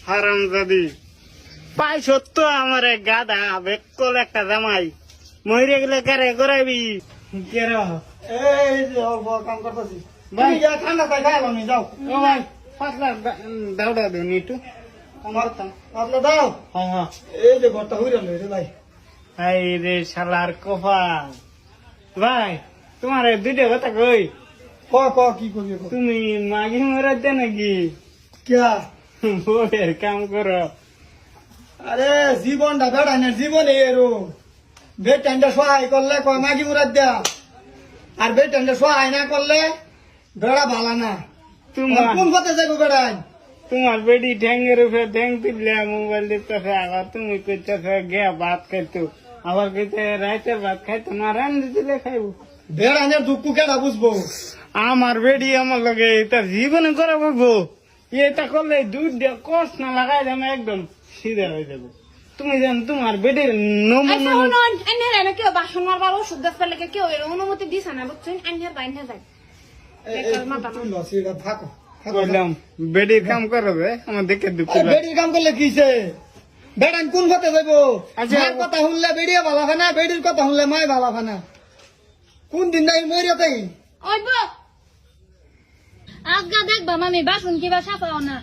হারামজাদি পাই সত্য আমার এক গাধা বেকল একটা জামাই মহিরে গেলে কারে করাবি কেরা এই যে অল্প কাম করতেছি ভাই যা ঠান্ডা তাই খাইলো নি যাও ও ভাই পাতলা দাউডা দিন একটু আপনার দাও হ্যাঁ হ্যাঁ এই যে ঘরটা হইল রে ভাই হাই রে শালার কপাল ভাই তোমার দুইটা কথা কই ক কি করবি তুমি মাগি মরাতে নাকি কিয়া বউয়ের কাম করো আরে জীবনটা বেড়া না জীবন এরম বেটানটা সহায় করলে কয় মাগি মুরাদ দেয়া আর বেটানটা সহায় না করলে বেড়া ভালা না তোমার কোন পথে যাবো বেড়াই তোমার বেডি ঠ্যাঙ্গের উপরে ঠ্যাং তুললে মোবাইল দিতেছে আবার তুমি কইতেছে গে ভাত খাইতো আবার কইতে রাইতে ভাত খাইতো না রান্না দিলে খাইবো বেড়ানের দুঃখ কেডা বুঝবো আমার বেডি আমার লগে এটা জীবনে করে বলবো এটা করলে দুধ দিয়ে কষ না লাগাই আমি একদম সিধা হয়ে যাবে তুমি জান তোমার বেডের নমুনা কেউ বাসন মারবার ওষুধ গাছ পেলে কেউ এর অনুমতি দিছে না বুঝছেন আইনের বাইনে যায় থাকো বললাম বেডির কাম করবে আমার দেখে দুঃখ লাগে বেডির কাম করলে কিছে বেড়ান কোন পথে যাবো আচ্ছা। মার কথা শুনলে বেড়িয়ে ভালা ফানা বেডির কথা শুনলে মায় ভালা ফানা কোন দিন নাই মরিয়া তাই ওইব আজকা দেখবা মামি বাসন কিবা সাফাও না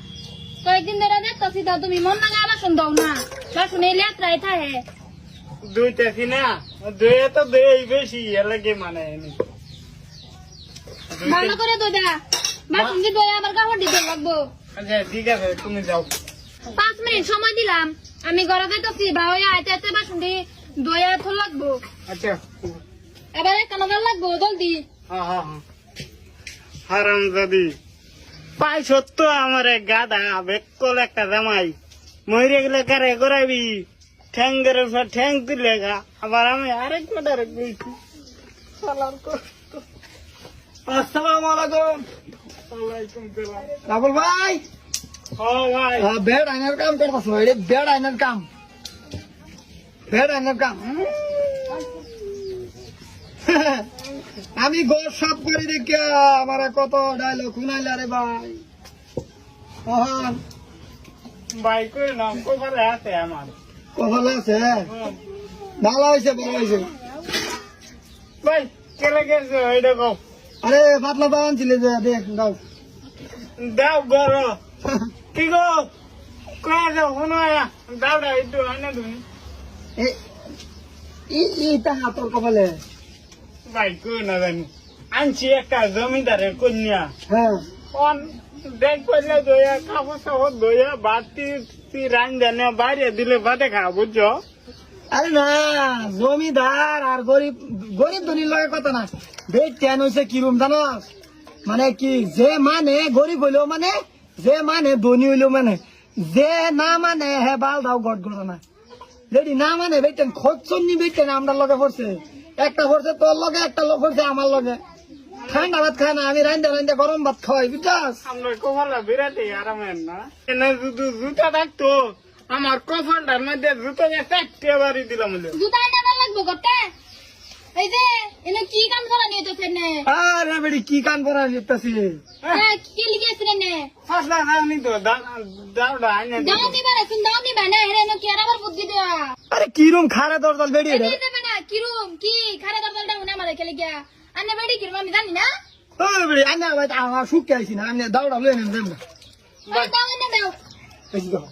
কয়েকদিন ধরে দেখতেছি তো তুমি মন লাগা বাসন দাও না বাসন এই লেত্রাই থাকে দুইটাছি না দুই তো দুই বেশি এলাকে মানে ভালো করে দইদা বাসন কি দই আবার কাপড় দিতে লাগবো আচ্ছা ঠিক আছে তুমি যাও 5 মিনিট সময় দিলাম আমি ঘরে যাইতেছি ভাই আইতে আইতে বাসন দি দই আর থল লাগবো আচ্ছা এবার কেন লাগবো জলদি হ্যাঁ হ্যাঁ হারামজাদি পাই সত্য আমার এক গাধা বেকল একটা জামাই মহিরে গেলে কারে করাবি ঠ্যাঙ্গের উপর ঠ্যাং তুলে গা আবার আমি আরেক মাটারে কইছি আসসালামু আলাইকুম ওয়ালাইকুম সালাম রাবুল ভাই ও ভাই বেড আইনার কাম করতেছো এটা বেড আইনার কাম বেড আইনার কাম আমি ঘর সব করে দেখি আমার কত ডায়লগ শুনাইলে রে ভাই ভাই কই না কোথায় আছে আমার কখন আছে ভালো হয়েছে ভালো হয়েছে ভাই কেলে গেছে ওইটা কও আরে পাতলা দাওয়ান ছিল যে দেখ দাও দাও গর কি গো কয়া যাও শোনায়া দাওটা একটু আনে তুমি এইটা হাতর কপালে ভাই কই না জানি আনছি একটা জমিদারের কন্যা হ্যাঁ অন দেখ করলে দইয়া কাপড় সাপড় দইয়া বাতি রান জানে বাইরে দিলে ভাতে খাওয়া বুঝছো আরে না জমিদার আর গরিব গরিব ধনীর লগে কথা না বেড কেন হয়েছে কিরম জানাস মানে কি যে মানে গরিব হইলেও মানে যে মানে ধনী হইলেও মানে যে না মানে হে বাল দাও গট গড় না যদি না মানে বেটেন খোঁজন নি বেটেন আমরা লগে পড়ছে একটা পড়ছে তোর লগে একটা লোক পড়ছে আমার লগে ঠান্ডা ভাত খায় না আমি রান্দা রান্দা গরম ভাত খাওয়াই বুঝছাস আমরা কপালটা বিরাটে আরামের না এনে যদি জুতা থাকতো আমার কপালটার মধ্যে জুতো যে চারটে বাড়ি দিলাম জুতা নেবার লাগবো গটে এই যে এনে কি কাম করা নিয়ে তো ফেনে আরে বেড়ি কি কান করা যেতেছি হ্যাঁ কি লিখেছিলেন নে ফাসলা খাওনি তো দাওটা আনে দাও নিবা না শুন দাও নিবা না এরে নো কি আবার বুদ্ধি দেয়া আরে কিরম খাড়া দরদল বেড়ি রে এই দেবে না কিরুম কি খারে দরদলটা উনি আমারে খেলে গিয়া আন্নে বেড়ি কিরম আমি জানি না ওই বেড়ি আন্না ভাই আমার শুকে আইছি না আমি দাউড়া লয়ে নেন দেন দাও না দাও এই দেখো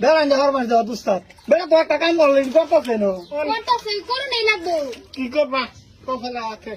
বেড়ান যা হরমাস দাও দুস্তার বেড়া তো একটা কাম করলে করতেছে না কোনটা সই করো নাই লাগবো কি করবা কপালে আছে